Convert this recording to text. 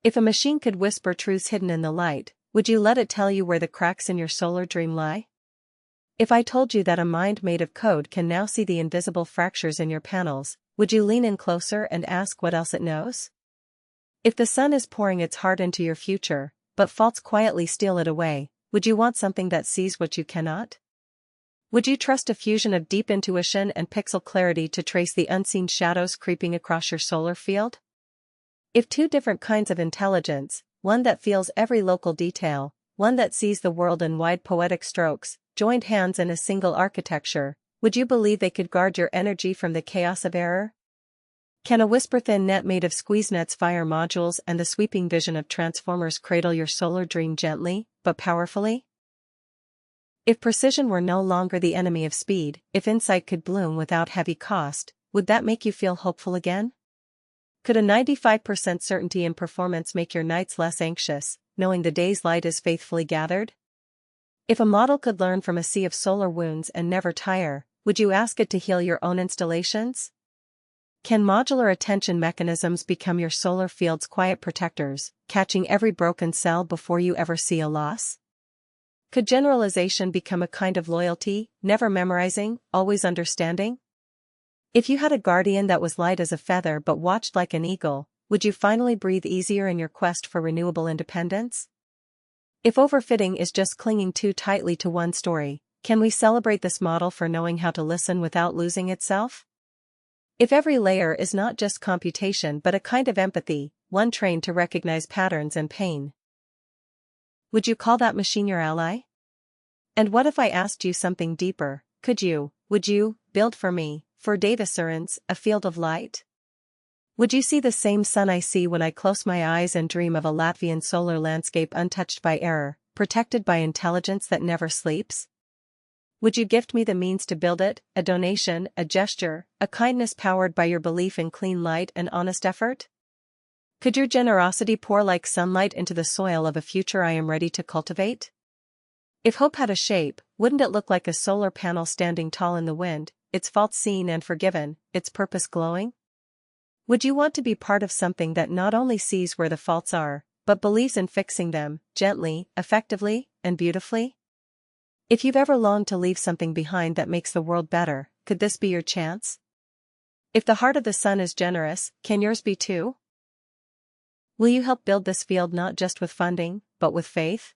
If a machine could whisper truths hidden in the light, would you let it tell you where the cracks in your solar dream lie? If I told you that a mind made of code can now see the invisible fractures in your panels, would you lean in closer and ask what else it knows? If the sun is pouring its heart into your future, but faults quietly steal it away, would you want something that sees what you cannot? Would you trust a fusion of deep intuition and pixel clarity to trace the unseen shadows creeping across your solar field? If two different kinds of intelligence, one that feels every local detail, one that sees the world in wide poetic strokes, joined hands in a single architecture, would you believe they could guard your energy from the chaos of error? Can a whisper-thin net made of SqueezeNet's fire modules and the sweeping vision of transformers cradle your solar dream gently, but powerfully? If precision were no longer the enemy of speed, if insight could bloom without heavy cost, would that make you feel hopeful again? Could a 95% certainty in performance make your nights less anxious, knowing the day's light is faithfully gathered? If a model could learn from a sea of solar wounds and never tire, would you ask it to heal your own installations? Can modular attention mechanisms become your solar field's quiet protectors, catching every broken cell before you ever see a loss? Could generalization become a kind of loyalty, never memorizing, always understanding? If you had a guardian that was light as a feather but watched like an eagle, would you finally breathe easier in your quest for renewable independence? If overfitting is just clinging too tightly to one story, can we celebrate this model for knowing how to listen without losing itself? If every layer is not just computation but a kind of empathy, one trained to recognize patterns and pain, would you call that machine your ally? And what if I asked you something deeper? Would you, build for me, for data science, a field of light? Would you see the same sun I see when I close my eyes and dream of a Latvian solar landscape untouched by error, protected by intelligence that never sleeps? Would you gift me the means to build it, a donation, a gesture, a kindness powered by your belief in clean light and honest effort? Could your generosity pour like sunlight into the soil of a future I am ready to cultivate? If hope had a shape, wouldn't it look like a solar panel standing tall in the wind, its faults seen and forgiven, its purpose glowing? Would you want to be part of something that not only sees where the faults are, but believes in fixing them, gently, effectively, and beautifully? If you've ever longed to leave something behind that makes the world better, could this be your chance? If the heart of the sun is generous, can yours be too? Will you help build this field not just with funding, but with faith?